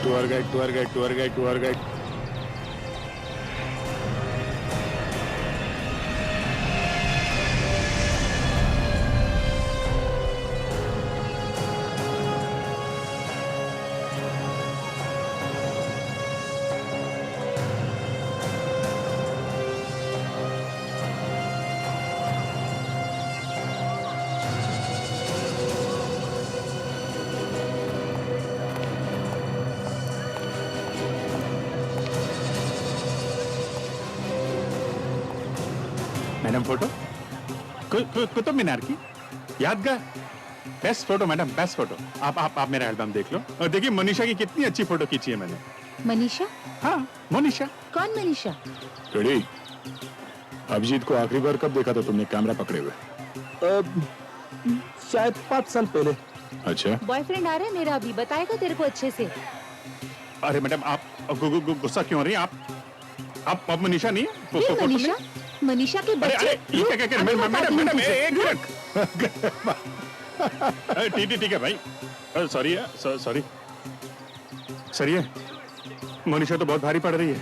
Tour guide tour guide tour guide tour guide. Madam photo Qutub Minar की यादगार best photo madam, best photo. आप मेरा album देख लो और देखिए मनीषा की कितनी अच्छी फोटो खींची है मैंने। मनीषा? हाँ मनीषा। कौन मनीषा? रेडी। अभिजीत को आखिरी बार कब देखा था तुमने कैमरा पकड़े हुए? शायद 5 साल पहले। अच्छा। बॉयफ्रेंड आ रहा है मेरा अभी, बताएगा तेरे को अच्छे से। अरे मैडम आप गुस्सा क्यों हो रही हैं? आप मनीषा नहीं है? ये मनीषा? मनीषा के बच्चे? मैडम एक मिनट। ठीक है भाई, सॉरी है मनीषा तो बहुत भारी पड़ रही है,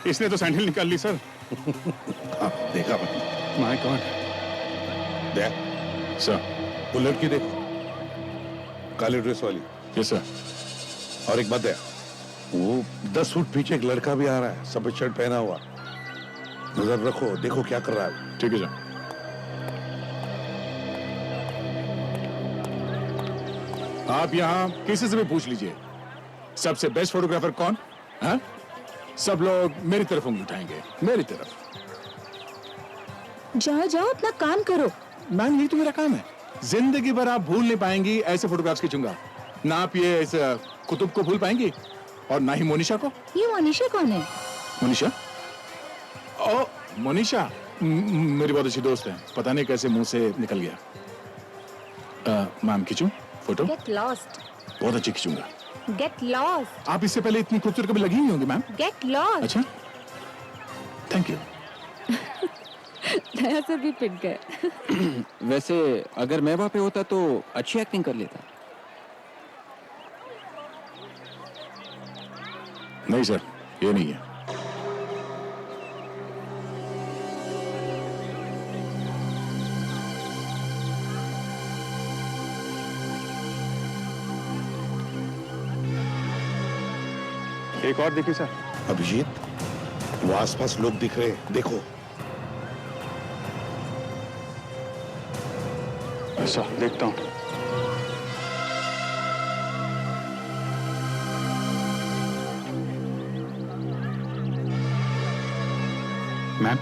इसने तो सैंडल निकाल ली सर। देखा माय गॉड। देख सर वो लड़की देखो, काले ड्रेस वाली। Yes sir. और एक बात है, वो 10 फुट पीछे एक लड़का भी आ रहा है, सफेद शर्ट पहना हुआ। नजर रखो, देखो क्या कर रहा है। ठीक है सर। आप यहाँ किसी से भी पूछ लीजिए सबसे बेस्ट फोटोग्राफर कौन? हाँ? सब लोग मेरी तरफ उंगली उठाएंगे, मेरी तरफ। जाओ अपना काम करो। मैम यही तो मेरा काम है, जिंदगी भर आप भूल नहीं पाएंगी ऐसे फोटोग्राफ्स खींचूंगा। ना आप ये इस कुतुब को भूल पाएंगी और ना ही मोनिशा को। ये मोनिशा कौन है? मोनिशा? ओ मोनिशा मेरी बहुत अच्छी दोस्त है, पता नहीं कैसे मुंह से निकल गया। मैम खींचूं फोटो? Get lost. बहुत अच्छी खींचूंगा। Get lost. आप इससे पहले इतनी खूबसूरत कभी लगी नहीं होंगी मैम। Get lost. अच्छा थैंक यू। दया से भी पिट गए। वैसे अगर मैं वहां पे होता तो अच्छी एक्टिंग कर लेता। नहीं सर, ये नहीं है। एक और देखिए सर। अभिजीत, वो आसपास लोग दिख रहे हैं, देखो। अच्छा देखता हूँ। Ma'am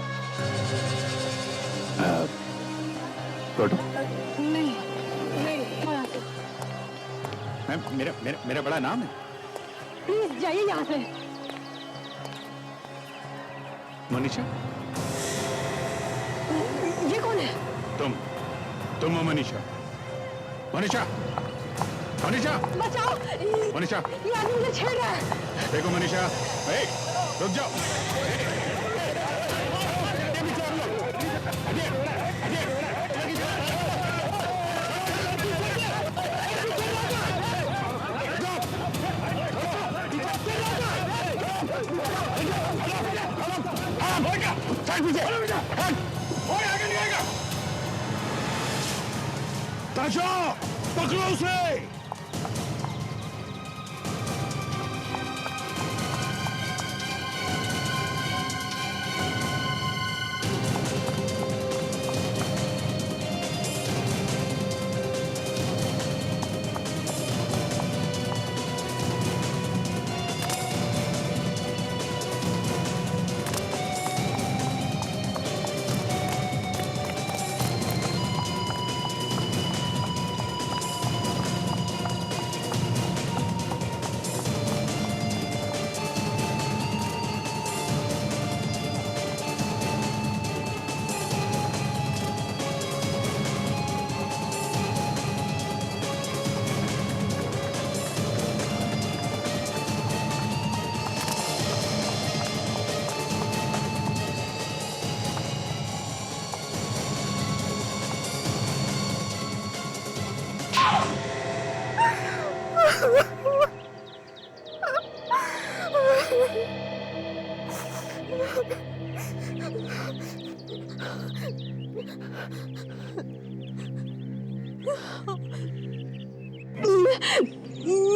photo? नहीं मैम मेरा बड़ा नाम है। प्लीज जाइए यहाँ से। मनीषा? ये कौन है? तुम हो मनीषा? मनीषा बचाओ। मनीषा ये आदमी मुझे छेड़ रहा है। देखो मनीषा, रुक जाओ। ताशा, पकड़ो उसे।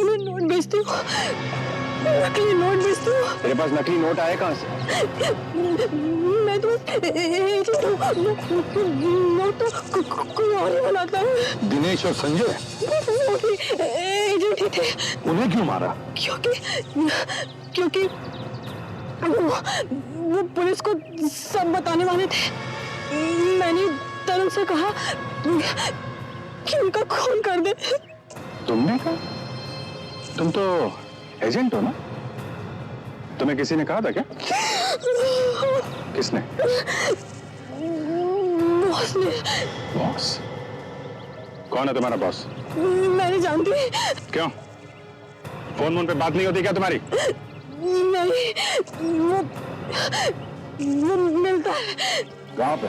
मैं नोट बेचती हूँ, नकली नोट बेचती हूँ। तेरे पास नकली नोट आए कहाँ से? मैं तो एजेंट हूँ, नोट तो कोई और ही बनाता है। दिनेश और संजय वो भी एजेंट ही थे। उन्हें क्यों मारा? क्योंकि वो पुलिस को सब बताने वाले थे। मैंने तरुण से कहा कि उनका खून कर दे। तुमने कहा? तुम तो एजेंट हो ना? तुम्हें किसी ने कहा था क्या? किसने? बॉस ने। बॉस? कौन है तुम्हारा बॉस? मैं नहीं जानती। क्यों? फोन पे बात नहीं होती क्या तुम्हारी? नहीं, वो मिलता है। कहाँ पे?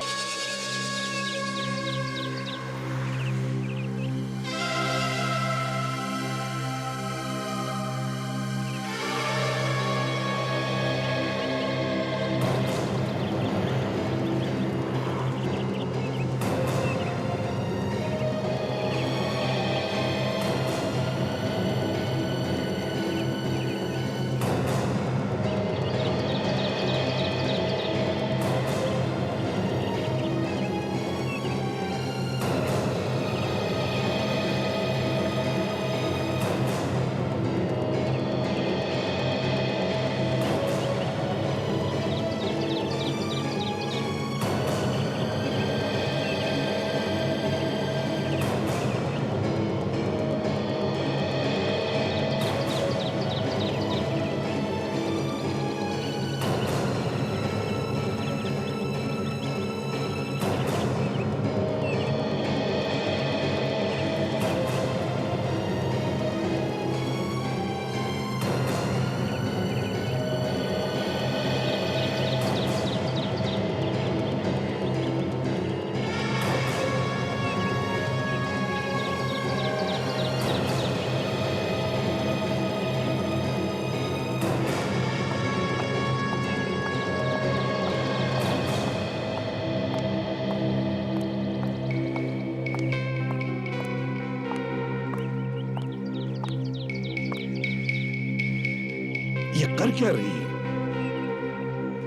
ये कर क्या रही है?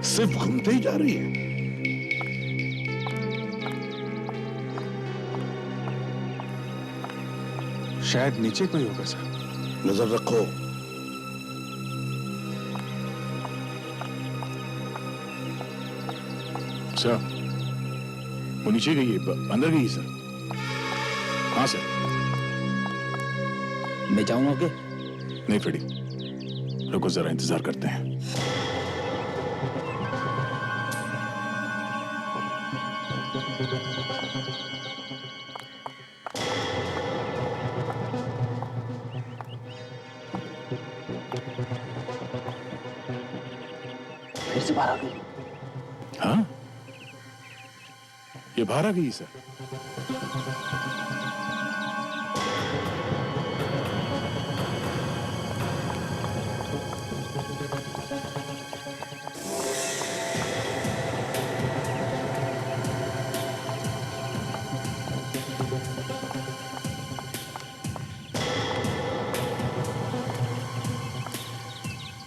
सिर्फ घूमते ही जा रही है। शायद नीचे कोई होगा सर। नजर रखो। सर, वो नीचे गई है, अंदर गई है सर। हाँ सर। मैं जाऊँ आगे? नहीं फ्रेडी, रुको जरा, इंतजार करते हैं। फिर से बाहर आ गई। हाँ, ये बाहर आ गई सर।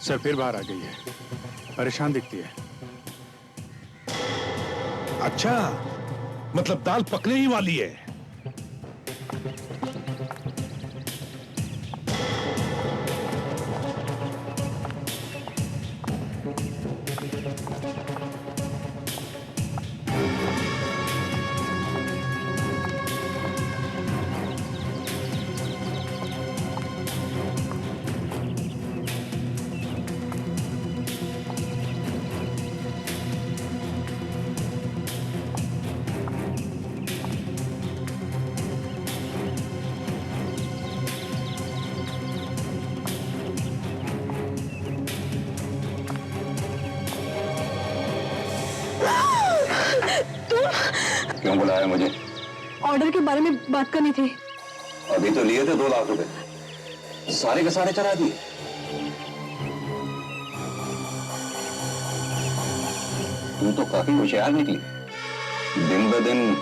सर फिर बाहर आ गई है, परेशान दिखती है। अच्छा, मतलब दाल पकने ही वाली है। क्यों बुलाया मुझे? ऑर्डर के बारे में बात करनी थी। अभी तो लिए थे 2 लाख रुपए, सारे के सारे चढ़ा दिए। तुम तो काफी होशियार निकली। दिन ब दिन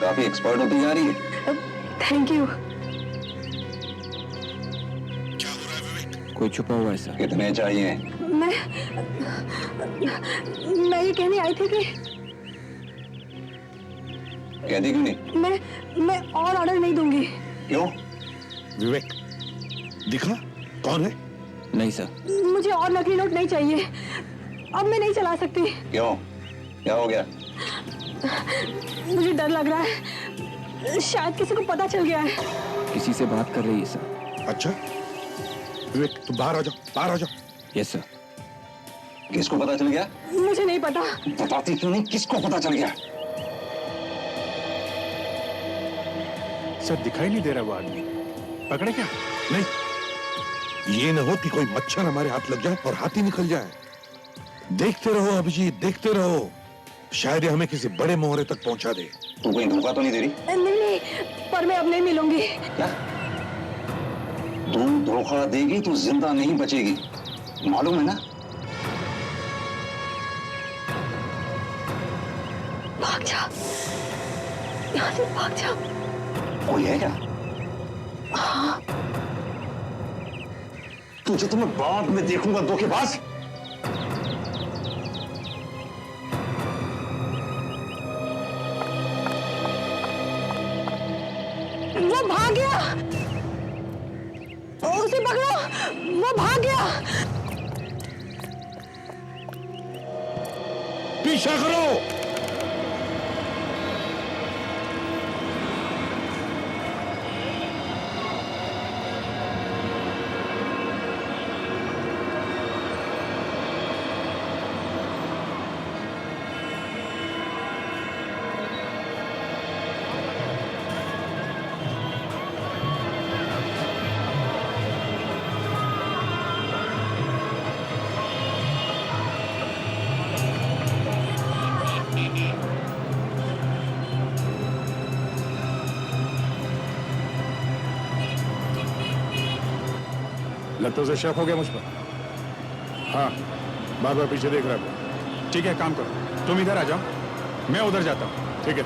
काफी एक्सपर्ट होती जा रही है। Thank you. क्या हो रहा है विवेक? कोई छुपा हुआ है सर। कितने चाहिए? मैं ये कहने आई थी कि कहती क्यों नहीं? मैं और ऑर्डर नहीं दूंगी। क्यों? विवेक दिखा कौन है? नहीं सर। मुझे और नकली नोट नहीं चाहिए। अब मैं नहीं चला सकती। क्यों? क्या हो गया? मुझे डर लग रहा है, शायद किसी को पता चल गया है। किसी से बात कर रही है सर। अच्छा विवेक तुम बाहर आ जाओ, बाहर आ जाओ। Yes sir. किसको पता चल गया? मुझे नहीं पता। बताती क्यों नहीं? किसको पता चल गया? सर दिखाई नहीं दे रहा वो आदमी, पकड़े क्या? नहीं ये न हो कि कोई मच्छर हमारे हाथ लग जाए और हाथ ही निकल जाए। देखते रहो अभिजीत, देखते रहो, शायद ये हमें किसी बड़े मोहरे तक पहुंचा दे। तू कहीं धोखा तो नहीं दे रही? नहीं, पर मैं अब नहीं मिलूंगी। क्या? तू धोखा देगी तो जिंदा नहीं बचेगी, मालूम है ना? भाग जा, यहाँ से भाग जा। कोई है क्या? हाँ। तुझे तो मैं बाद में देखूंगा धोखेबाज। वो भाग गया, उसे पकड़ो, वो भाग गया। पीछा करो। लगता है शक हो गया मुझ पर। हाँ, बार बार पीछे देख रहा था। ठीक है, काम करो, तुम इधर आ जाओ, मैं उधर जाता हूँ। ठीक है।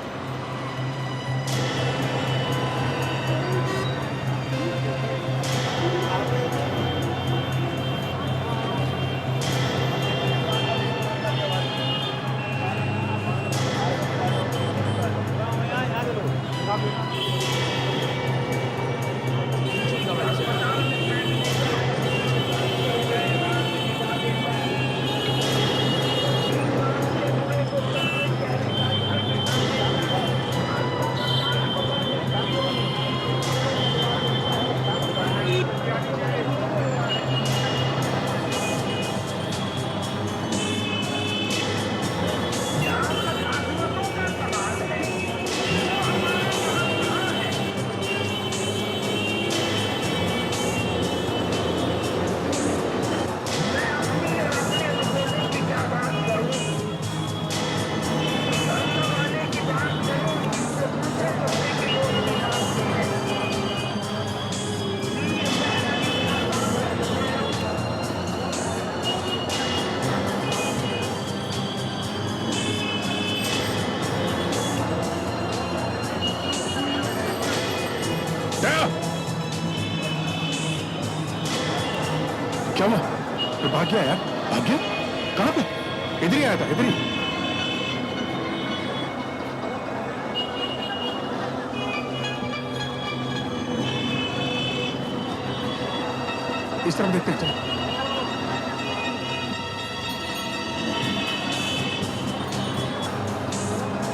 क्या हुआ? ये भाग गया यार, भाग गया? कहाँ पे? इधर ही आया था, इधर ही। इस तरफ देखते हैं, चलो।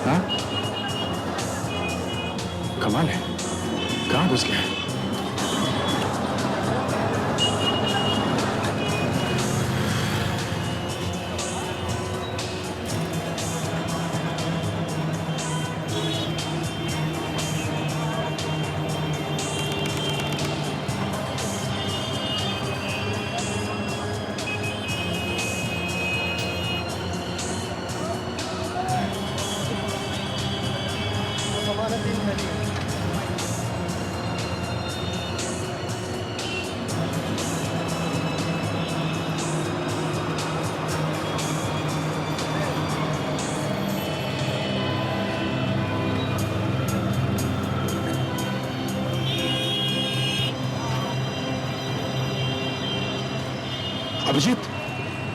हाँ? कमाल है, कहाँ घुस गया है? अभिजीत,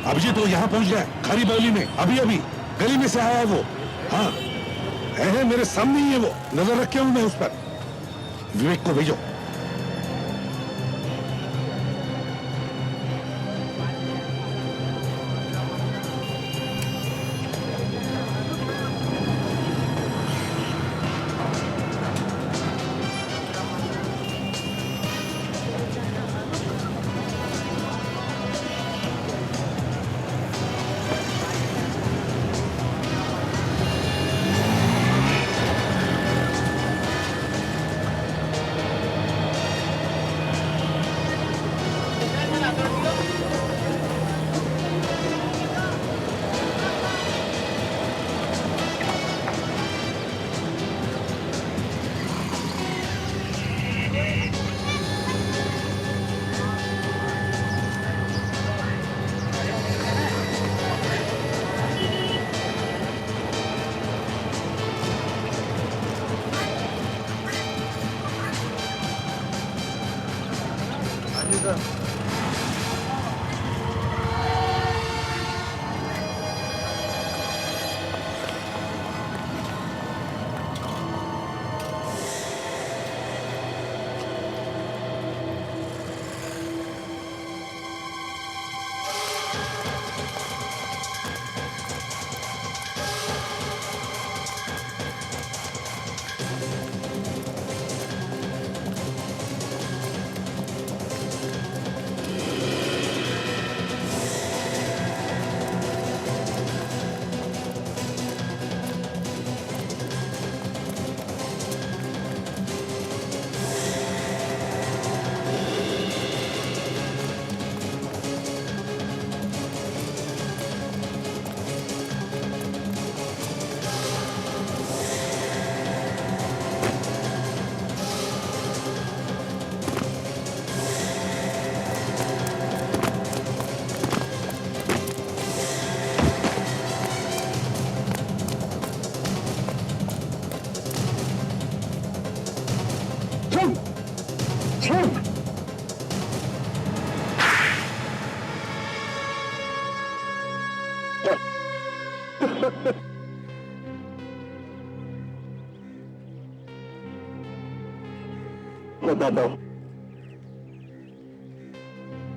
अभिजीत वो यहां पहुंच गया है, खारी बावली में, अभी अभी गली में से आया है वो। हाँ है मेरे सामने ही है वो, नजर रखे हूं मैं उस पर। विवेक को भेजो।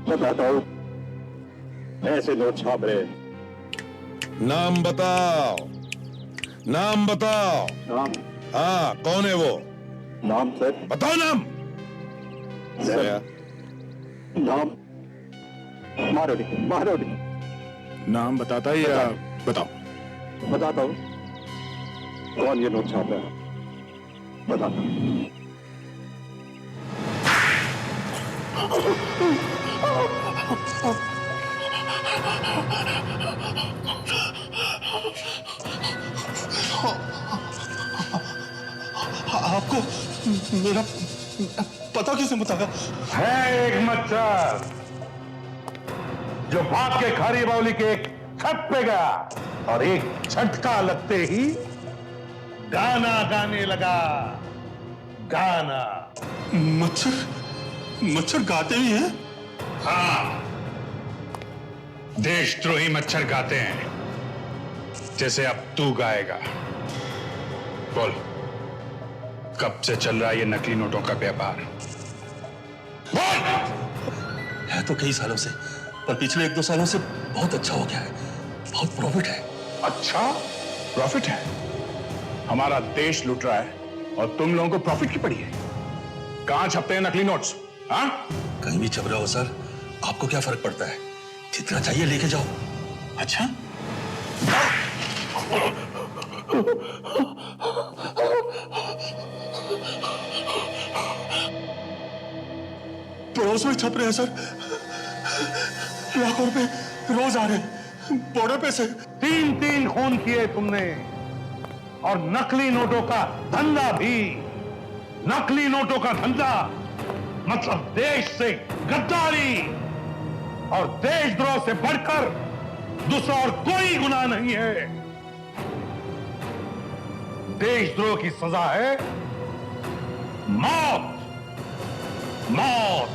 बताता हूँ ऐसे नोट छाप रहे। नाम बताओ, नाम बताओ। नाम? हाँ कौन है वो? नाम सर? बताओ नाम। सर नाम मारोड़ी। मारोड़ी। नाम बताता है या बताओ? बताता हूँ। कौन ये नोट छाप रहा है? बताता हूँ। आपको मेरा पता किसने बताया? है एक मच्छर जो भाग के खारी बावली के एक छत पे गया और एक झटका लगते ही गाना गाने लगा। गाना। मच्छर? मच्छर गाते ही हैं? हाँ, देशद्रोही मच्छर गाते हैं, जैसे अब तू गाएगा। बोल, कब से चल रहा है ये नकली नोटों का व्यापार? बोल। है तो कई सालों से, पर पिछले 1-2 सालों से बहुत अच्छा हो गया है। बहुत प्रॉफिट है। अच्छा, प्रॉफिट है? हमारा देश लूट रहा है और तुम लोगों को प्रॉफिट की पड़ी है? कहां छपते हैं नकली नोट्स? हाँ? कहीं भी छप रहा हो सर, आपको क्या फर्क पड़ता है? जितना चाहिए लेके जाओ। अच्छा, पड़ोस में छप रहे हैं सर, लाखों रुपए रोज आ रहे हैं बॉर्डर पे से। 3-3 खून किए तुमने और नकली नोटों का धंधा भी। नकली नोटों का धंधा मतलब देश से गद्दारी, और देशद्रोह से बढ़कर दूसरा और कोई गुनाह नहीं है। देशद्रोह की सजा है मौत। मौत।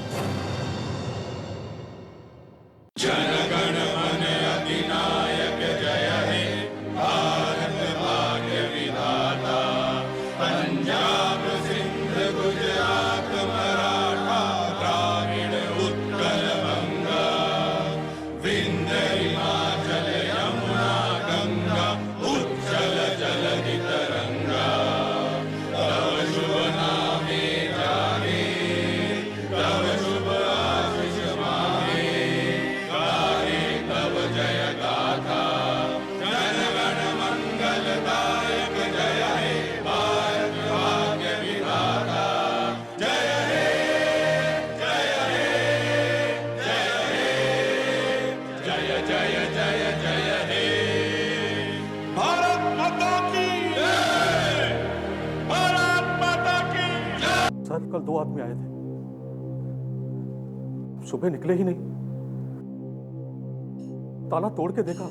सर कल 2 आदमी आए थे, सुबह निकले ही नहीं। ताला तोड़ के देखा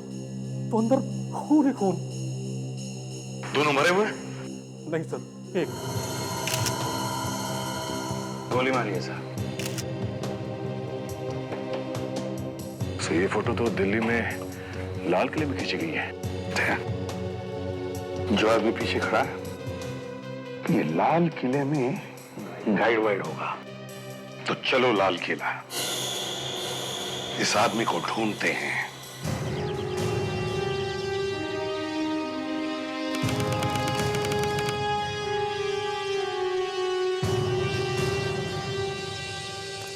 तो अंदर खून ही खून। दोनों मरे हुए? नहीं सर, एक गोली मारी है सर। सर ये फोटो तो दिल्ली में लाल किले में खींची गई है। जो आदमी पीछे खड़ा है ये लाल किले में गाइड वाइड होगा। तो चलो लाल किला, इस आदमी को ढूंढते हैं।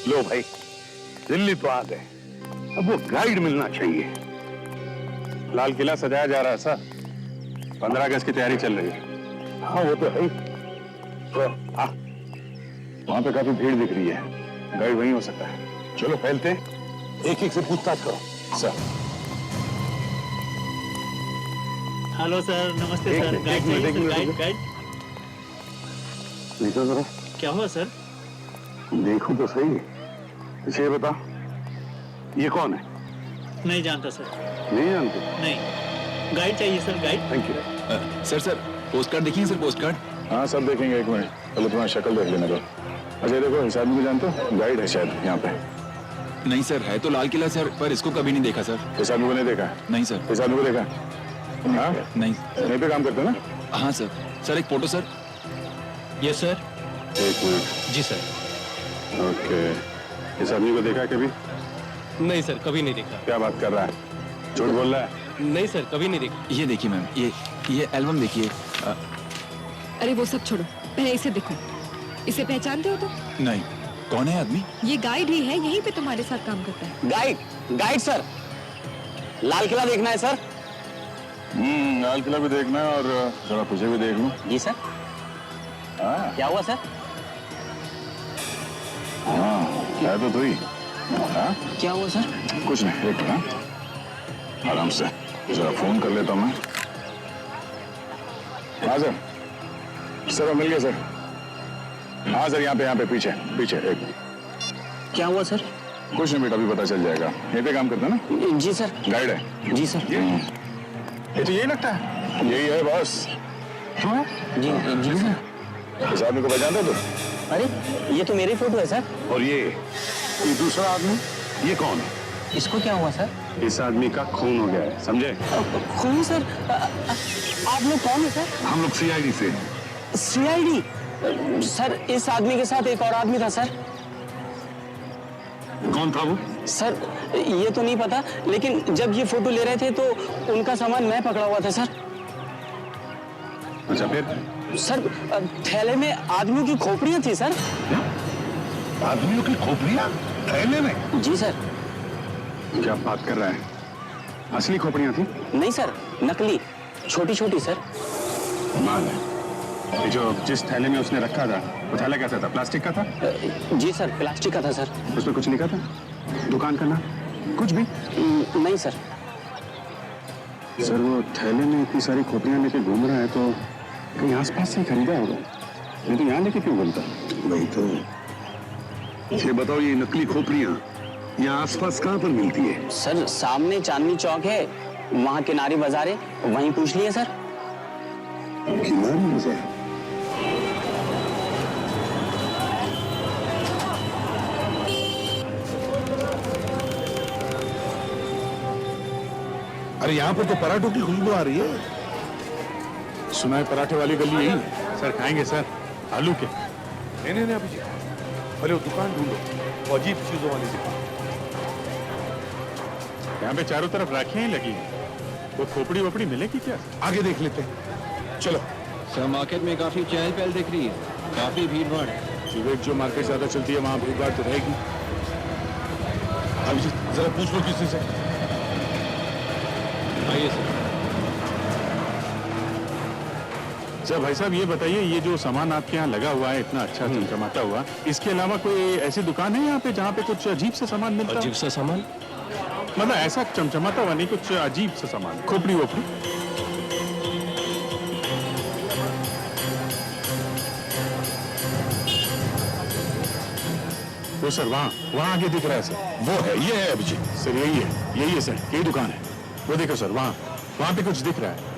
लो भाई, दिल्ली तो आ गए, अब वो गाइड मिलना चाहिए। लाल किला सजाया जा रहा है सर, 15 अगस्त की तैयारी चल रही है। हाँ वो तो है। तो हाँ, वहां पे काफी भीड़ दिख रही है, गाइड वहीं हो सकता है। चलो फैलते, एक एक से पूछताछ करो। सर हेलो सर, नमस्ते सर। गाइड देखो जरा, क्या हुआ सर? देखो तो सही। इसे बता, ये कौन है? नहीं जानता सर। नहीं जानते? नहीं, गाइड चाहिए sir, guide. Thank you. Sir post card देखिए सर, पोस्ट कार्ड। हाँ सब देखेंगे, एक मिनट पहले तुम्हारी शक्ल देख लेने दो। अच्छा देखो, इस आदमी को जानते हो? गाइड है शायद यहाँ पे। नहीं सर, है तो लाल किला सर, पर इसको कभी नहीं देखा सर। इस आदमी को नहीं देखा? नहीं सर। इस आदमी को देखा? हाँ नहीं। यहीं पे काम करते हो ना? हाँ सर। सर एक फोटो सर। Yes sir. एक मिनट। जी सर। ओके, इस आदमी को देखा है कभी? नहीं सर, कभी नहीं देखा। क्या बात कर रहा है, झूठ बोल रहा है? नहीं सर, कभी नहीं देखा। ये देखिए मैम, ये एल्बम देखिए। अरे वो सब छोड़ो, पहले इसे देखो। इसे पहचानते हो तो? नहीं, कौन है आदमी? ये गाइड ही है, यहीं पे तुम्हारे साथ काम करता है। गाइड सर, लाल किला देखना है सर। लाल किला भी देखना है और जरा तुझे भी देख लूं। जी सर। हाँ क्या हुआ सर? हाँ, है तो तू ही। हाँ क्या हुआ सर? कुछ नहीं, एक मिनट, आराम से जरा फोन कर लेता हूँ मैं। हाँ सर मिल गया सर। हाँ सर, यहाँ पे पीछे पीछे एक। क्या हुआ सर? कुछ नहीं बेटा, अभी पता चल जाएगा। यहीं पे काम करता है ना? जी सर। गाइड है? जी सर। ये तो यही लगता है। यही है बॉस। हाँ जी जी सर। इस आदमी को पहचानते हो तुम? अरे ये तो मेरी फोटो है सर। और ये दूसरा आदमी, ये कौन है? इसको क्या हुआ सर? इस आदमी का खून हो गया है, समझे? खून सर? आप लोग कौन है सर? हम लोग CID से। CID? सर इस आदमी के साथ एक और आदमी था सर। कौन था वो? सर ये तो नहीं पता, लेकिन जब ये फोटो ले रहे थे तो उनका सामान मैं पकड़ा हुआ था सर। अच्छा फिर? सर थैले में आदमियों की खोपड़ियां थी सर। आदमियों की खोपड़ियां थैले में? जी सर। क्या बात कर रहा है? असली खोपड़ियां थी? नहीं सर, नकली, छोटी छोटी सर। माल है। ये जो जिस थैले में उसने रखा था, वो थैला कैसा था? प्लास्टिक का था? जी सर, प्लास्टिक का था सर। उसमें कुछ लिखा था? दुकान का नाम? कुछ भी? नहीं सर। सर वो थैले में इतनी सारी खोपड़ियां लेके घूम रहा है तो कहीं आसपास से खरीदा होगा, नहीं तो यहाँ लेके क्यों घूमता? वही तो। ये बताओ, ये नकली खोपड़ियां यहाँ आसपास कहाँ पर मिलती है? सर सामने चांदनी चौक है, वहाँ किनारी बाजार है, वहीं पूछ लिए सर। किनारी बाजार? अरे यहाँ पर तो पराठों की खुशबू आ रही है। सुना है पराठे वाली गली यही है। सर खाएंगे सर, आलू के। नहीं नहीं नहीं अभिजीत, पहले वो दुकान ढूंढो, वो अजीब चीजों वाली दुकान। यहाँ पे चारों तरफ राखियां ही लगी हैं। वो खोपड़ी वोपड़ी मिलेगी क्या? आगे देख लेते हैं, चलो। सर मार्केट में काफी चहल पहल दिख रही है, काफी भीड़ भाड़ है। विवेक, जो मार्केट ज्यादा चलती है वहां भीड़ भाड़ तो रहेगी। अभिजीत जरा पूछ लो किसी से। आइए सर। सर भाई साहब ये बताइए, ये जो सामान आपके यहाँ लगा हुआ है इतना अच्छा चमचमाता हुआ, इसके अलावा कोई ऐसी दुकान है यहाँ पे जहाँ पे कुछ अजीब सा सामान मिलता हो? अजीब सा सामान? मतलब ऐसा चमचमाता हुआ नहीं, कुछ अजीब सा सामान, खोपड़ी वोपड़ी। वो सर वहाँ आगे दिख रहा है सर। वो है, ये है अभिजीत। सर यही है सर, यही दुकान है। वो देखो सर, वहाँ पे कुछ दिख रहा है।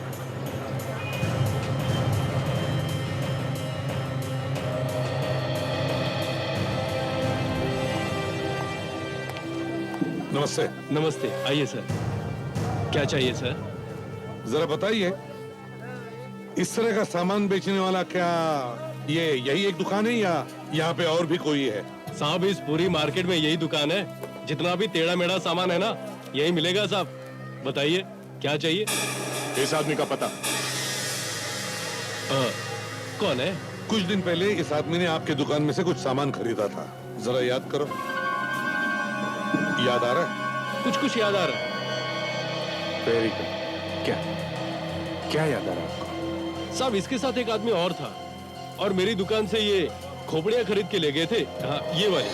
नमस्ते। नमस्ते, आइए सर। क्या चाहिए सर? जरा बताइए, इस तरह का सामान बेचने वाला क्या ये यही एक दुकान है या यहाँ पे और भी कोई है? साहब इस पूरी मार्केट में यही दुकान है। जितना भी टेढ़ा मेढ़ा सामान है ना, यही मिलेगा साहब। बताइए क्या चाहिए? इस आदमी का पता? कौन है? कुछ दिन पहले इस आदमी ने आपके दुकान में से कुछ सामान खरीदा था। जरा याद करो, याद आ रहा है? कुछ याद आ रहा है। Very good. क्या याद आ रहा है आपको? साहब इसके साथ एक आदमी और था और मेरी दुकान से ये खोपड़ियां खरीद के ले गए थे। हाँ, ये वाली।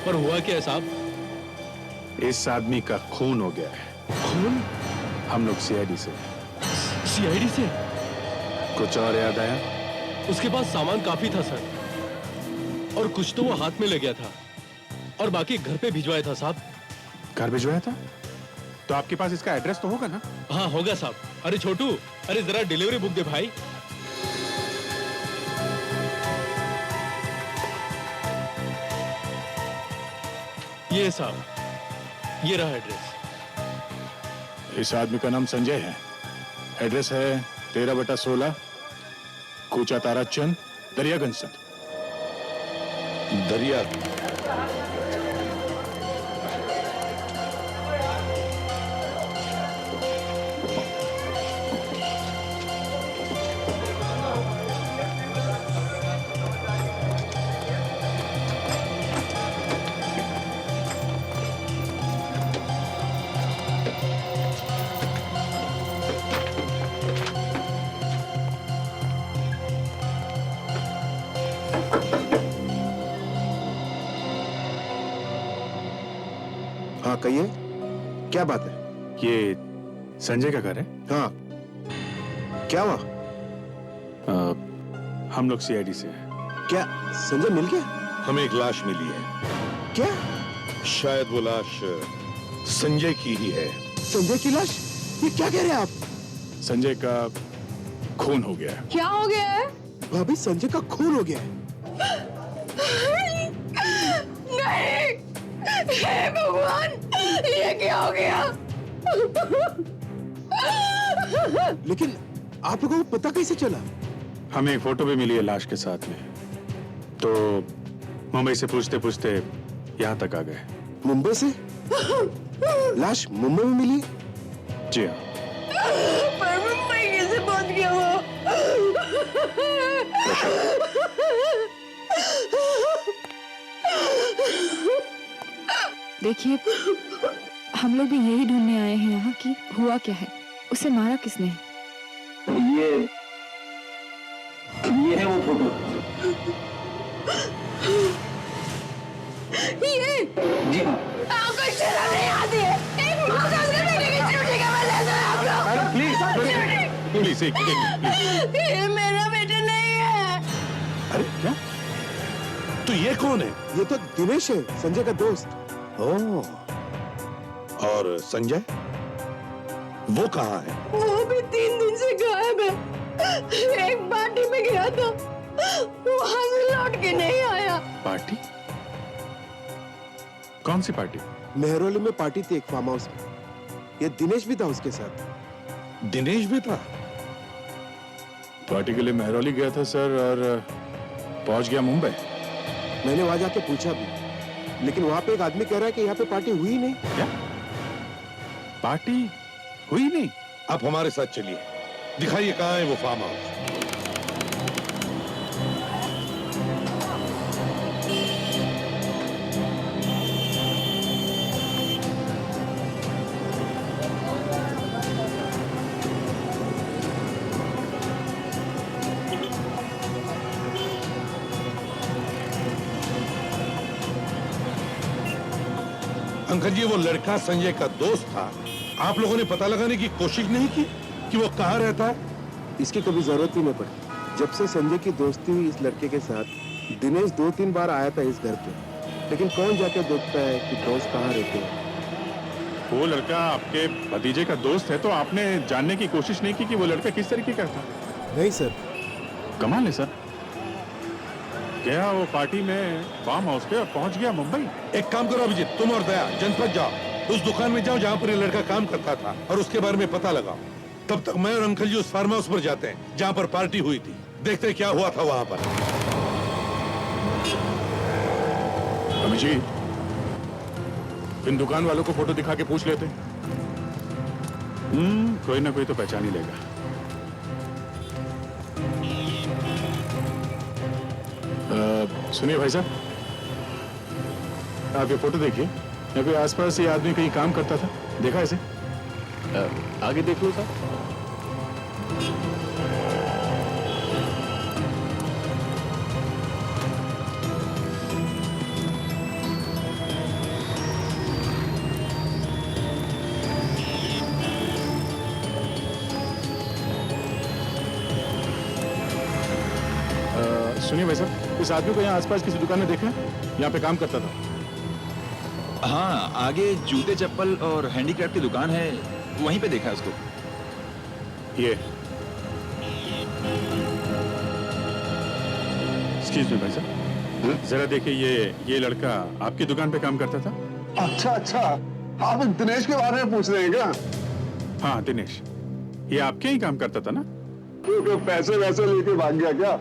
पर हुआ क्या है साहब? इस आदमी का खून हो गया है। खून? हम लोग सीआईडी से। सीआईडी से? कुछ और याद आया? उसके पास सामान काफी था सर, और कुछ तो वो हाथ में ले गया था और बाकी घर पे भिजवाया था साहब। घर भिजवाया था? तो आपके पास इसका एड्रेस तो होगा ना? हाँ होगा साहब। अरे छोटू, अरे जरा डिलीवरी बुक दे भाई। ये साहब, ये रहा एड्रेस। इस आदमी का नाम संजय है। एड्रेस है 13/16 कूचा तारा चंद, दरियागंज सर। दरिया? हाँ कहिए, क्या बात है? ये संजय का घर है? हाँ, क्या हुआ? हम लोग सीआईडी से हैं। क्या संजय मिल गया? हमें एक लाश मिली है। क्या? शायद वो लाश संजय की ही है। संजय की लाश? ये क्या कह रहे हैं आप? संजय का खून हो गया है। क्या हो गया है? भाभी संजय का खून हो गया है। नहीं, हे भगवान, ये क्या हो गया? लेकिन आप लोगों को पता कैसे चला? हमें एक फोटो भी मिली है लाश के साथ में, तो मुंबई से पूछते पूछते यहाँ तक आ गए। मुंबई से? लाश मुंबई में मिली? जी हाँ। पर मुंबई कैसे पहुंच गया वो? देखिए, हम लोग भी यही ढूंढने आए हैं यहाँ कि हुआ क्या है, उसे मारा किसने? ये है वो फोटो। ये? जी हाँ। आपको शर्म नहीं आती है? एक माँ का उसके बेटे की चिमटी का बदला दो आप लोग। प्लीज एक प्लीज। ये मेरा बेटा नहीं है। अरे क्या? तो ये कौन है? ये तो दिनेश है, संजय का दोस्त। ओह, और संजय वो कहाँ है? वो भी 3 दिन से गायब है। एक पार्टी में गया था, वहां से लौट के नहीं आया। पार्टी? कौन सी पार्टी? मेहरौली में पार्टी थी एक फार्म हाउस में। ये दिनेश भी था उसके साथ। दिनेश भी था? पार्टी के लिए मेहरौली गया था सर और पहुंच गया मुंबई। मैंने वहां जाके पूछा भी, लेकिन वहां पे एक आदमी कह रहा है कि यहाँ पे पार्टी हुई नहीं। क्या पार्टी हुई नहीं? आप हमारे साथ चलिए, दिखाइए कहाँ है वो फार्म हाउस। अंकल जी, वो लड़का संजय का दोस्त था। आप लोगों ने पता लगाने की कोशिश नहीं की कि वो कहाँ रहता है? इसकी कभी जरूरत ही नहीं पड़ी। जब से संजय की दोस्ती हुई इस लड़के के साथ, दिनेश 2-3 बार आया था इस घर पे, लेकिन कौन जाके देखता है कि दोस्त कहाँ रहते हैं। वो लड़का आपके भतीजे का दोस्त है तो आपने जानने की कोशिश नहीं की कि वो लड़का किस तरीके का था? नहीं सर। कमाल है सर, गया वो पार्टी में फार्म हाउस पे और पहुंच गया मुंबई। एक काम करो अभिजीत, तुम और दया जनपद जाओ, उस दुकान में जाओ जहाँ पर ये लड़का काम करता था और उसके बारे में पता लगाओ। तब तक मैं और अंकल जी उस फार्म हाउस पर जाते हैं जहाँ पर पार्टी हुई थी, देखते हैं क्या हुआ था वहाँ पर। अभिजीत, इन दुकान वालों को फोटो दिखा के पूछ लेते। कोई ना कोई तो पहचान ही लेगा। सुनिए भाई साहब, आप ये फोटो देखिए। यहाँ पे आसपास ये आदमी कहीं काम करता था, देखा इसे? आगे देख लो साहब। सुनिए भाई साहब, इस आदमी को यहाँ आसपास किसी दुकान में देखा है? यहाँ पे काम करता था। हाँ, आगे जूते चप्पल और हैंडीक्राफ्ट की दुकान है, वहीं पे देखा है उसको। ये एक्सक्यूज मी भाई साहब, जरा देखिए, ये लड़का आपकी दुकान पे काम करता था? अच्छा, आप दिनेश के बारे में पूछ रहे हैं क्या? हाँ दिनेश, ये आपके ही काम करता था ना? पैसे वैसे लेके भाग गया क्या?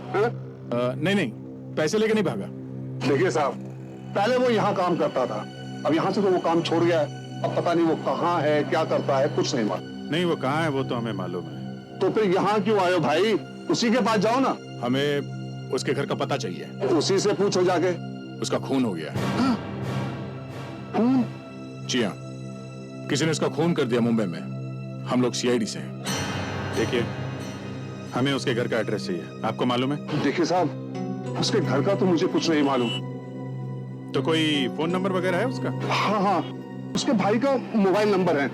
नहीं, पैसे लेके नहीं भागा। देखिए साहब, पहले वो यहाँ काम करता था, अब यहाँ से तो वो काम छोड़ गया है। अब पता नहीं वो कहाँ है, क्या करता है, कुछ नहीं मालूम। नहीं, वो कहाँ है वो तो हमें मालूम है। तो फिर यहाँ क्यों आए हो भाई? उसी के पास जाओ ना। हमें उसके घर का पता चाहिए। उसी से पूछो जाके। उसका खून हो गया। खून? जी हाँ, किसी ने उसका खून कर दिया मुंबई में। हम लोग सीआईडी से हैं। देखिए, हमें उसके घर का एड्रेस चाहिए, आपको मालूम है? देखिए साहब, उसके घर का तो मुझे कुछ नहीं मालूम। तो कोई फोन नंबर वगैरह है उसका? हाँ, उसके भाई का मोबाइल नंबर है,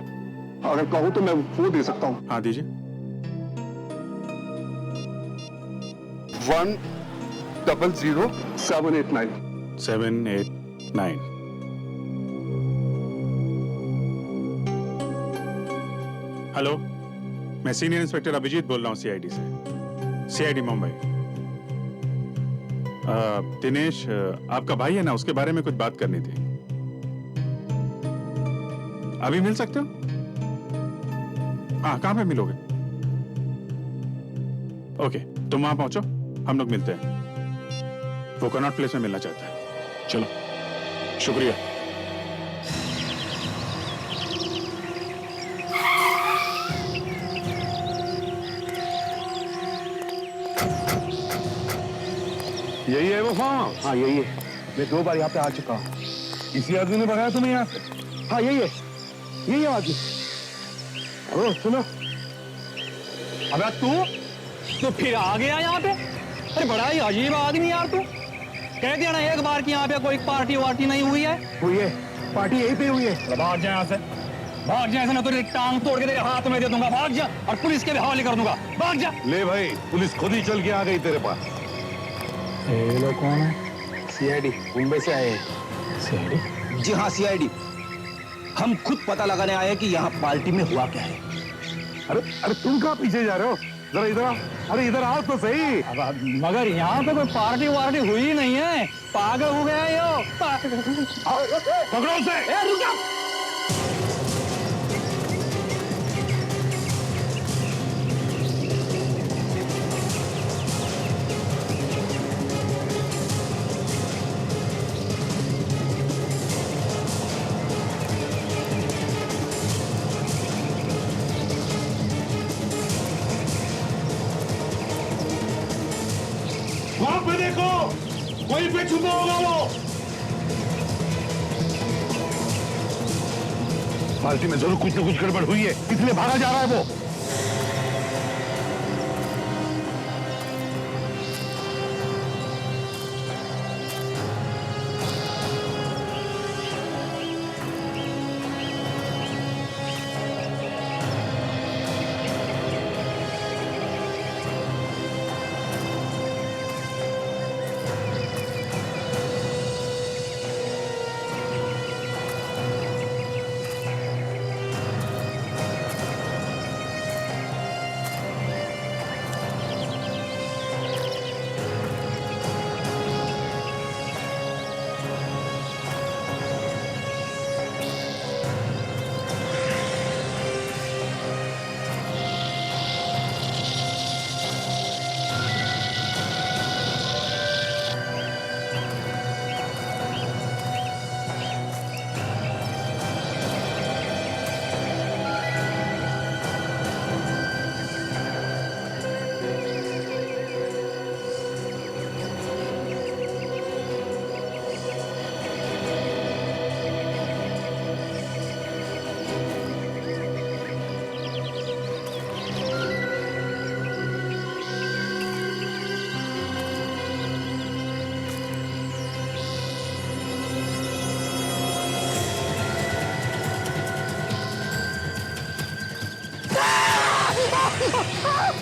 अगर कहूँ तो मैं वो दे सकता हूँ। हाँ दीजिए। 100789 789। हेलो, मैं सीनियर इंस्पेक्टर अभिजीत बोल रहा हूँ सीआईडी से, सीआईडी मुंबई। दिनेश आपका भाई है ना, उसके बारे में कुछ बात करनी थी। अभी मिल सकते हो? हाँ, कहाँ पे मिलोगे? ओके, तुम वहां पहुंचो, हम लोग मिलते हैं। वो कनॉट प्लेस में मिलना चाहता है। चलो, शुक्रिया। यही है वो फार्म? हाँ यही है, मैं 2 बार यहाँ पे आ चुका हूँ। इसी आदमी ने भगाया तुम्हें यहाँ से? हाँ यही है आदमी। ओ सुनो, अबे तू फिर आ गया यहाँ पे? अरे बड़ा ही अजीब आदमी यार तू। कह दिया ना एक बार कि यहाँ पे कोई पार्टी वार्टी नहीं हुई है। हुई है, पार्टी यहीं पे हुई है। भाग जा यहाँ से, भाग जा, ऐसे ना तेरी टांग तोड़ के तेरे हाथ में दे दूंगा। भाग जा और पुलिस के भी हवाले कर दूंगा। भाग जा। ले भाई, पुलिस खुद ही चल के आ गई तेरे पास। ये लोग कौन है? सीआईडी मुंबई से आए हैं। सीआईडी? जी हाँ सीआईडी, हम खुद पता लगाने आए हैं कि यहाँ पार्टी में हुआ क्या है। अरे तुम कहाँ पीछे जा रहे हो? जरा इधर आओ, अरे इधर आओ तो सही। मगर यहाँ पे कोई पार्टी वार्टी हुई नहीं है, पागल हो गया यो। पकड़ो उसे। रुक जाओ। वहां पे देखो, वहीं पे छुपा होगा वो। पार्टी में जरूर कुछ न कुछ गड़बड़ हुई है, इसलिए भागा जा रहा है वो।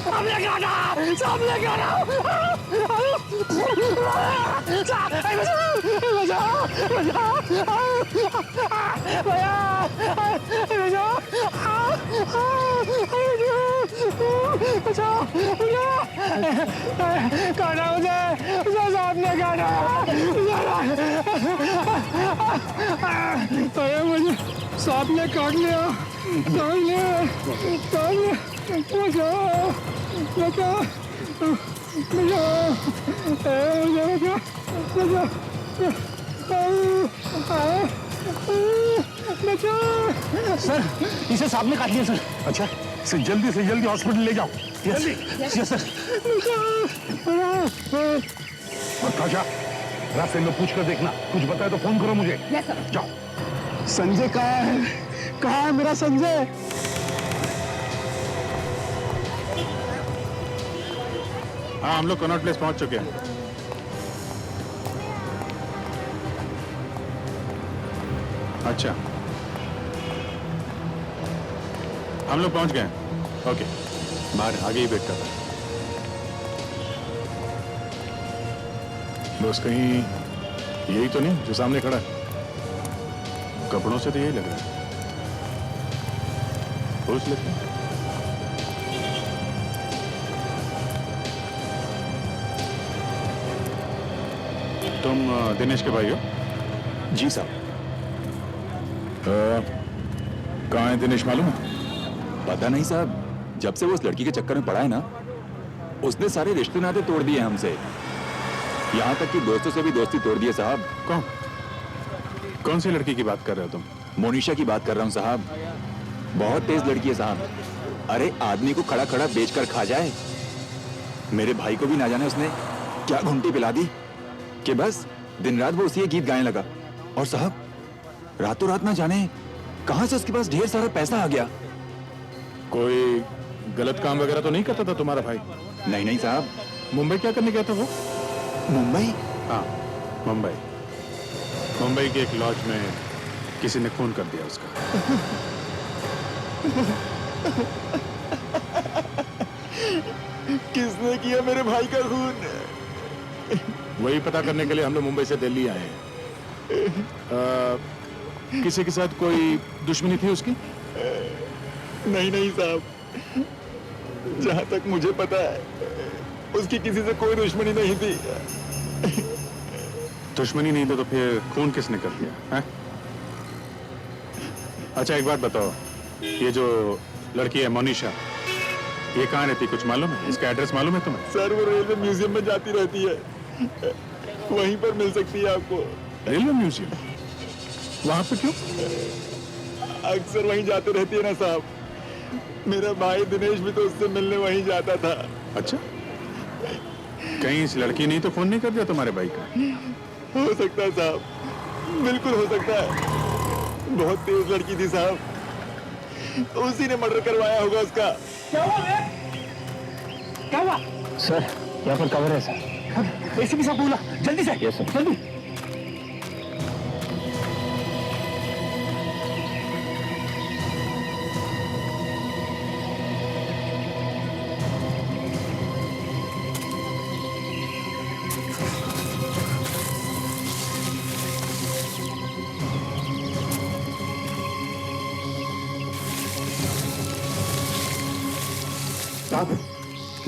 सामने गाना, सामने गाना। गाना मुझे सामने गाना। मुझे सांप ने काट लिया, बचाओ, बचाओ, सर, इसे सांप ने काट लिया सर। अच्छा, इसे जल्दी से जल्दी हॉस्पिटल ले जाओ। जल्दी। Yes sir. और ताशा, रास्ते में पूछ कर देखना, कुछ बताए तो फोन करो मुझे। Yes sir. जाओ। संजय कहाँ है? कहाँ है मेरा संजय? हाँ, हम लोग कनॉट प्लेस पहुंच चुके हैं। अच्छा, हम लोग पहुंच गए हैं। ओके, बाहर आगे ही वेट कर रहा है। दोस्त कहीं यही तो नहीं जो सामने खड़ा है? कपड़ों से तो यही लग रहा है। पूछ लेते हैं। तुम दिनेश के भाई हो? जी साहब। कहाँ है दिनेश मालूम है? पता नहीं साहब, जब से वो उस लड़की के चक्कर में पड़ा है ना, उसने सारे रिश्ते नाते तोड़ दिए हमसे। यहाँ तक कि दोस्तों से भी दोस्ती तोड़ दी है साहब। कौन सी लड़की की बात कर रहे हो तुम? मोनिशा की बात कर रहा हूँ साहब। बहुत तेज लड़की है साहब। अरे आदमी को खड़ा खड़ा बेचकर खा जाए। मेरे भाई को भी ना जाने उसने क्या घुंटी पिला दी कि बस दिन रात वो उसी गीत गाने लगा। और साहब रातों रात ना जाने कहां से उसके पास ढेर सारा पैसा आ गया। कोई गलत काम वगैरह तो नहीं करता था तुम्हारा भाई? नहीं नहीं साहब। मुंबई क्या करने गया था वो? मुंबई? हाँ, मुंबई। मुंबई के एक लॉज में किसी ने खून कर दिया उसका। किसने किया मेरे भाई का खून? वही पता करने के लिए हम लोग मुंबई से दिल्ली आए हैं। किसी के साथ कोई दुश्मनी थी उसकी? नहीं नहीं साहब, जहां तक मुझे पता है उसकी किसी से कोई दुश्मनी नहीं थी। दुश्मनी नहीं तो फिर खून किसने कर दिया है? अच्छा एक बात बताओ, ये जो लड़की है मोनिशा, ये कहाँ रहती कुछ मालूम है? इसका एड्रेस मालूम है तुम्हें? सर वो रेलवे म्यूजियम में जाती रहती है, वहीं पर मिल सकती है आपको। Railway museum? वहां पे क्यों? अक्सर वहीं जाते रहती है ना साहब। मेरा भाई दिनेश भी तो उससे मिलने वहीं जाता था। अच्छा, कहीं इस लड़की ने तो फोन नहीं कर दिया तुम्हारे भाई का? हो सकता है साहब, बिल्कुल हो सकता है। बहुत तेज लड़की थी साहब, उसी ने मर्डर करवाया होगा उसका। क्या हुआ बे? क्या हुआ? सर यहाँ पर कवर है सर। एसीपी साहब बोला, जल्दी से। Yes sir. जल्दी।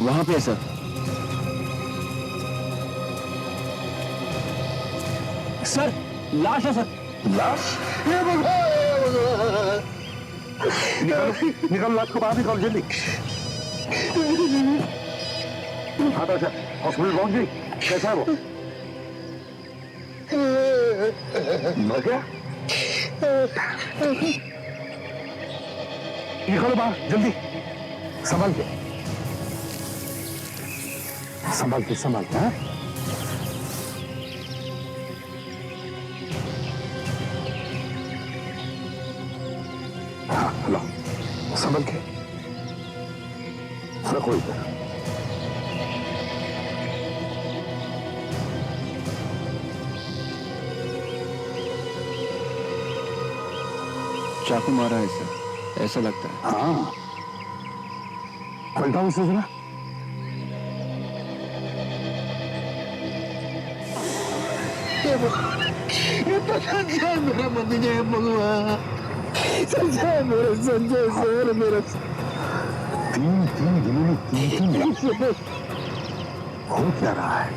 वहां पे है सर। सर लाश है सर। लाश? निकल लाश को बाहर निकाल जल्दी। हाँ डॉक्टर, हॉस्पिटल पहुंच गई? कैसा है वो? मर गया? निकलो बाहर जल्दी, संभाल के संभाल के संभाल के। हाँ हाँ, लो संभल के रखो इधर। चाकू मारा है सर, ऐसा लगता है। हाँ पलटा उसे जरा। ये तो संजय मेरा मम्मी ने मंगवा। संजय मेरे संजय सर मेरा। तीन दिनों में तीन हो क्या रहा है?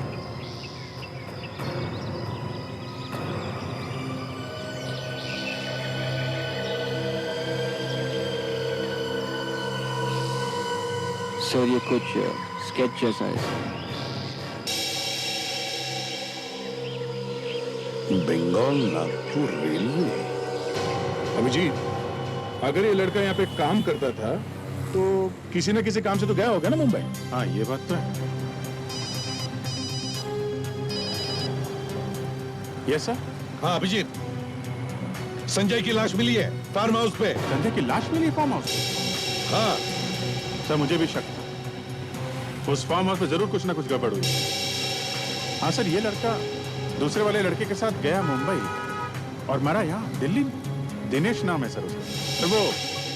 सर ये कुछ स्केच जैसा है। बंगाल नागपुर रेलवे। अभिजीत, अगर ये लड़का यहाँ पे काम करता था तो किसी न किसी काम से तो गया होगा ना मुंबई। हाँ ये बात तो है। Yes sir. हाँ अभिजीत, संजय की लाश मिली है फार्म हाउस पे। संजय की लाश मिली फार्म हाउस? हाँ सर मुझे भी शक था, उस फार्म हाउस में जरूर कुछ ना कुछ गड़बड़ हुई। हाँ सर, ये लड़का दूसरे वाले लड़के के साथ गया मुंबई और मरा यहाँ दिल्ली में। दिनेश नाम है सर उसका। तो वो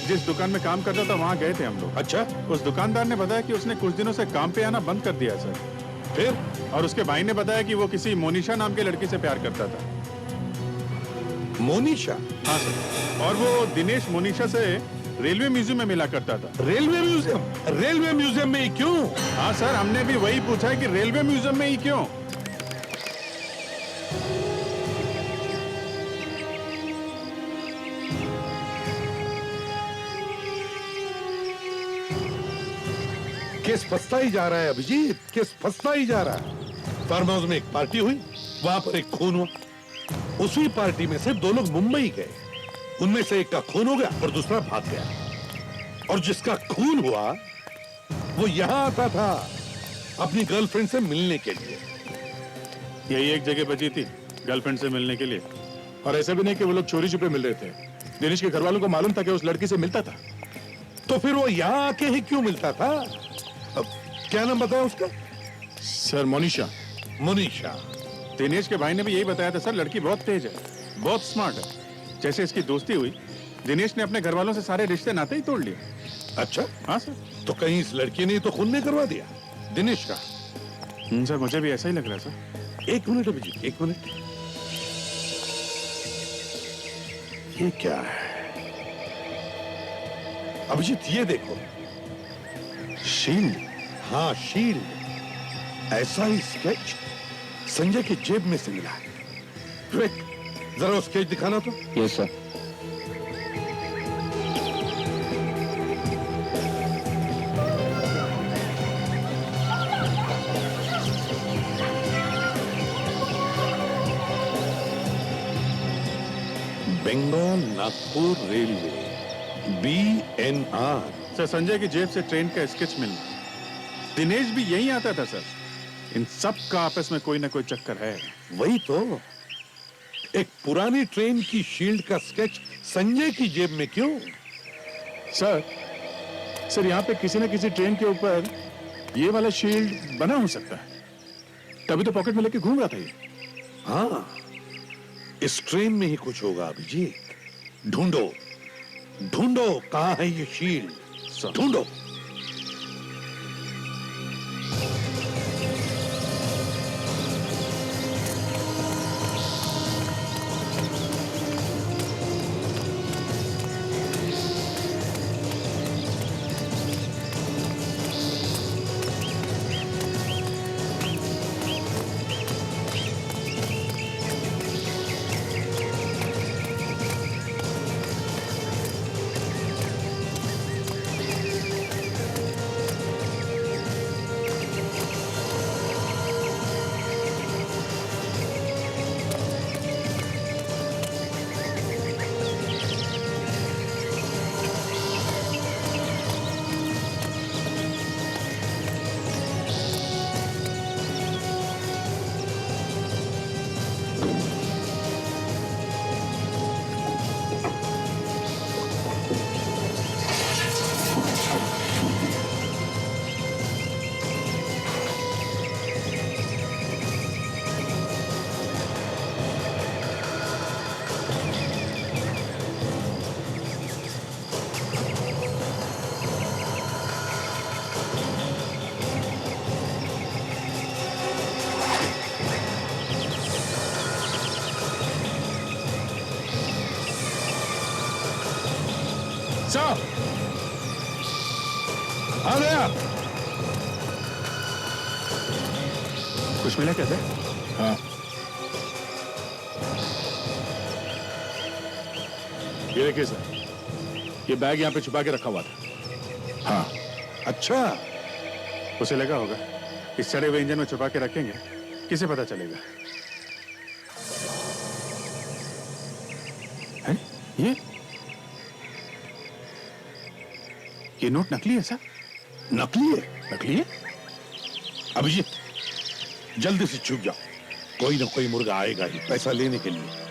जिस दुकान में काम करता था वहाँ गए थे हम लोग। अच्छा, उस दुकानदार ने बताया कि उसने कुछ दिनों से काम पे आना बंद कर दिया सर। फिर? और उसके भाई ने बताया कि वो किसी मोनिशा नाम के लड़की से प्यार करता था। मोनिशा? हाँ सर, और वो दिनेश मोनिशा से रेलवे म्यूजियम में मिला करता था। Railway museum? रेलवे म्यूजियम में ही क्यों? हाँ सर, हमने भी वही पूछा है कि रेलवे म्यूजियम में ही क्यों। केस फंसता ही जा रहा है अभिजीत, केस फंसता ही जा रहा है। फार्म हाउस में एक पार्टी हुई, वहां पर एक खून हुआ। उसी पार्टी में से दो लोग मुंबई गए, उनमें से एक का खून हो गया और दूसरा भाग गया। और जिसका खून हुआ वो यहां आता था अपनी गर्लफ्रेंड से मिलने के लिए। यही एक जगह बची थी गर्लफ्रेंड से मिलने के लिए। और ऐसा भी नहीं कि वो लोग चोरी छुपे मिल रहे थे। दिनेश के घर वालों को मालूम था कि उस लड़की से मिलता था। तो फिर वो यहां आके ही क्यों मिलता था? अब क्या नाम बताया उसका? सर मोनिशा। मोनिशा। दिनेश के भाई ने भी यही बताया था सर, लड़की बहुत तेज है, बहुत स्मार्ट है। जैसे इसकी दोस्ती हुई, दिनेश ने अपने घर वालों से सारे रिश्ते नाते ही तोड़ लिए। अच्छा? हाँ सर। तो कहीं इस लड़की ने तो खून नहीं करवा दिया दिनेश का? सर मुझे भी ऐसा ही लग रहा है सर। एक मिनट अभिजीत, एक मिनट। ये क्या है अभिजीत? ये देखो, शील्ड? हाँ, शील्ड। ऐसा ही स्केच संजय की जेब में से मिला है। विवेक, जरा वो स्केच दिखाना तो। Yes sir. Bengal Nagpur railway, BNR। Sir, Sanjay की जेब से ट्रेन का स्केच मिलना। दिनेश भी यहीं आता था सर। इन सब का आपस में कोई ना कोई चक्कर है। वही तो, एक पुरानी ट्रेन की शील्ड का स्केच संजय की जेब में क्यों? सर यहाँ पे किसी न किसी ट्रेन के ऊपर ये वाला शील्ड बना हो सकता है, तभी तो पॉकेट में लेके घूम रहा था ये। हाँ, इस ट्रेन में ही कुछ होगा अभिजीत। ढूंढो ढूंढो, कहाँ है ये शील्ड, ढूंढो। साहब, आ गया। कुछ मिला क्या? हाँ, ये देखिए सर, ये बैग यहाँ पे छुपा के रखा हुआ था। हाँ। अच्छा, उसे लगा होगा इस सड़े हुए इंजन में छुपा के रखेंगे, किसे पता चलेगा। है? ये नोट नकली है सर? नकली है? नकली है? अभिजीत, जल्दी से छुप जाओ, कोई ना कोई मुर्गा आएगा ही पैसा लेने के लिए।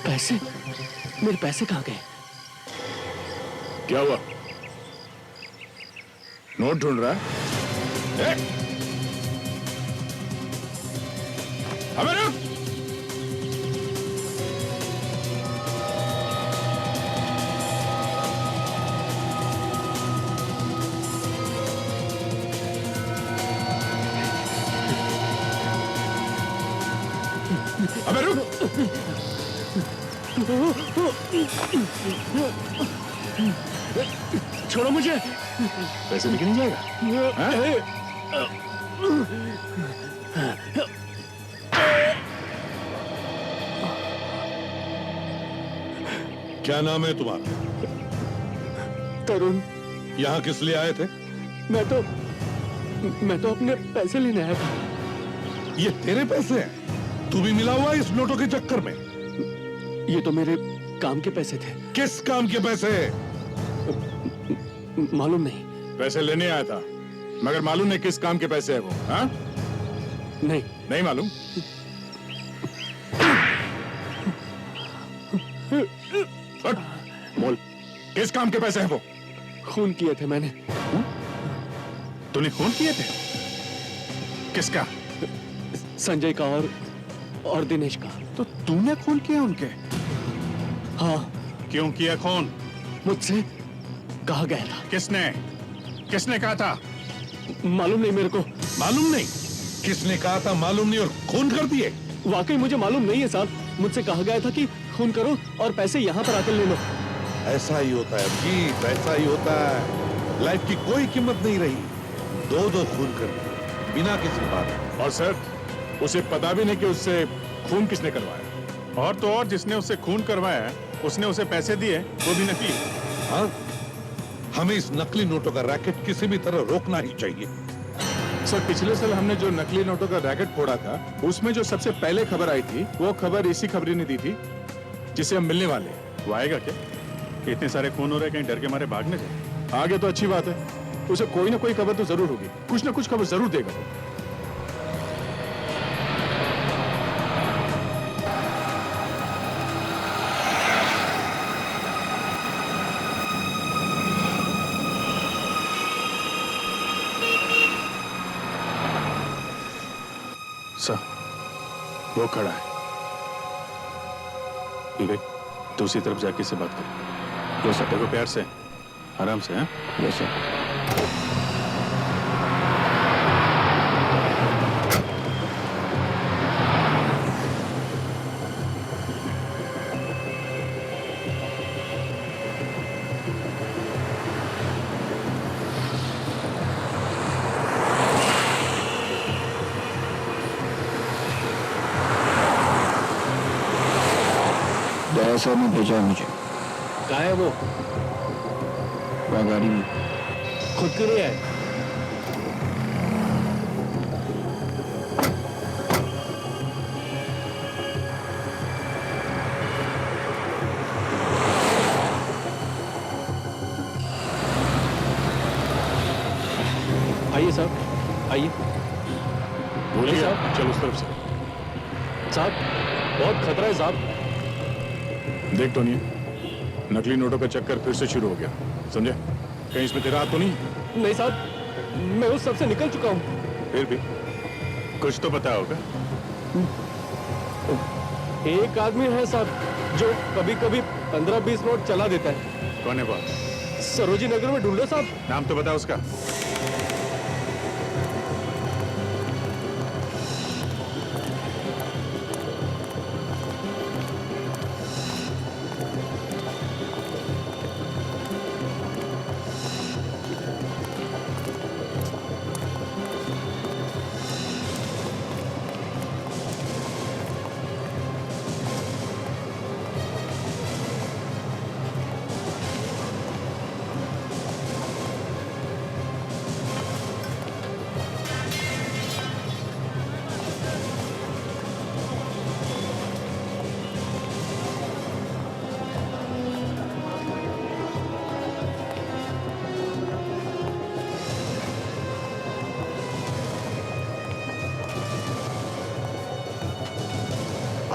पैसे? मेरे पैसे कहाँ गए? क्या हुआ? नोट ढूंढ रहा है? अबे रुक! अबे रुक! छोड़ो मुझे। पैसे लेके नहीं जाएगा? क्या नाम है तुम्हारा? तरुण। यहाँ किस लिए आए थे? मैं तो अपने पैसे लेने आया था। ये तेरे पैसे हैं? तू भी मिला हुआ है इस नोटों के चक्कर में? ये तो मेरे काम के पैसे थे। किस काम के पैसे? मालूम नहीं। पैसे लेने आया था, मगर मालूम नहीं किस काम के पैसे है वो। हाँ? नहीं मालूम। बोल, किस काम के पैसे हैं वो? खून किए थे मैंने। तूने खून किए थे? किसका? संजय का और दिनेश का। तो तूने खून किया उनके? हाँ। क्यों किया खून? मुझसे कहा गया था। किसने कहा था? मालूम नहीं मेरे को। मालूम नहीं? किसने कहा था मालूम नहीं और खून कर दिए? वाकई मुझे मालूम नहीं है साहब। मुझसे कहा गया था कि खून करो और पैसे यहाँ पर आकर ले लो। ऐसा ही होता है अजीत, ऐसा ही होता है। लाइफ की कोई कीमत नहीं रही। दो खून कर दिए बिना किसी बात। और सर, उसे पता भी नहीं कि उससे खून किसने करवाया। और तो और जिसने उससे खून करवाया उसने उसे पैसे दिए, वो भी नकली। हाँ, हमें इस नकली नोटों का रैकेट किसी भी तरह रोकना ही चाहिए। सर, पिछले साल हमने जो नकली नोटों का रैकेट फोड़ा था, उसमें जो सबसे पहले खबर आई थी, वो खबर इसी खबरी ने दी थी जिसे हम मिलने वाले हैं। वो आएगा क्या? इतने सारे खून हो रहे, कहीं डर के मारे भागने जाए। आगे तो अच्छी बात है, उसे कोई ना कोई खबर तो जरूर होगी, कुछ ना कुछ खबर जरूर देगा वो। सर, वो खड़ा है। विवेक, दूसरी तरफ जाके से बात कर। वो सब देखो, प्यार से, आराम से। हैं? Yes sir. दया सर ने भेजा है मुझे। कहाँ है वो? गाड़ी में। खुद के लिए है? आइए साहब, आइए। बोलिए साहब। चलो उस तरफ से। साहब, बहुत खतरा है साहब। देख टोनी, नकली नोटों का चक्कर फिर से शुरू हो गया, समझे? कहीं इसमें तेरा हाथ तो नहीं? नहीं साहब, मैं उस सब से निकल चुका हूँ। फिर भी कुछ तो पता होगा। एक आदमी है साहब जो कभी कभी 15-20 नोट चला देता है। कौन है वो? सरोजी नगर में ढूंढो साहब। नाम तो बता उसका।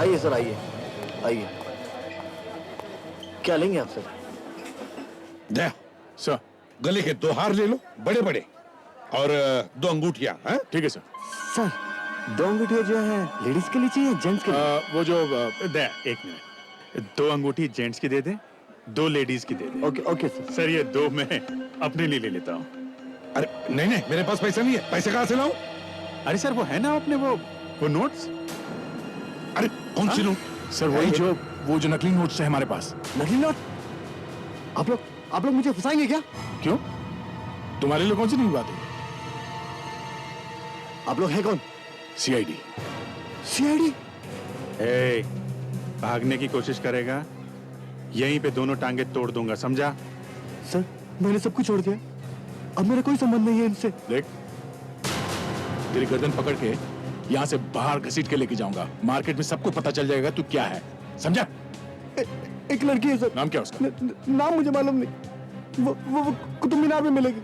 आइए सर, आइए आइए। क्या लेंगे आप सर? दे सर, गले के 2 हार ले लो, बड़े बड़े, और 2 अंगूठियां। हैं? ठीक है सर। सर, 2 अंगूठियां जो है लेडीज के लिए चाहिए, जेंट्स के लिए? वो जो दे, एक मिनट, 2 अंगूठी जेंट्स की दे दे, 2 लेडीज की दे दे। Okay okay sir. सर, ये 2 मैं अपने लिए ले लेता हूँ। अरे नहीं नहीं, मेरे पास पैसा नहीं है। पैसे कहाँ से लाऊं? अरे सर, वो है ना अपने वो नोट्स। अरे कौन सी नोट? सर, वही वो जो नकली नोट्स है हमारे पास। नकली नोट? आप लोग मुझे फंसाएंगे क्या? क्यों? तुम्हारे लिए कौन सी नई बात है? आप लोग हैं कौन? सीआईडी। सीआईडी? भागने की कोशिश करेगा यहीं पे दोनों टांगे तोड़ दूंगा, समझा? सर मैंने सब कुछ छोड़ दिया, अब मेरा कोई संबंध नहीं है इनसे। देख, तेरी गर्दन पकड़ के यहाँ से बाहर घसीट के लेके जाऊंगा। मार्केट में सबको पता चल जाएगा तू क्या है, समझा? एक लड़की है सर। नाम क्या उसका? नाम मुझे मालूम नहीं, वो कुतुब मीनार में मिलेगी।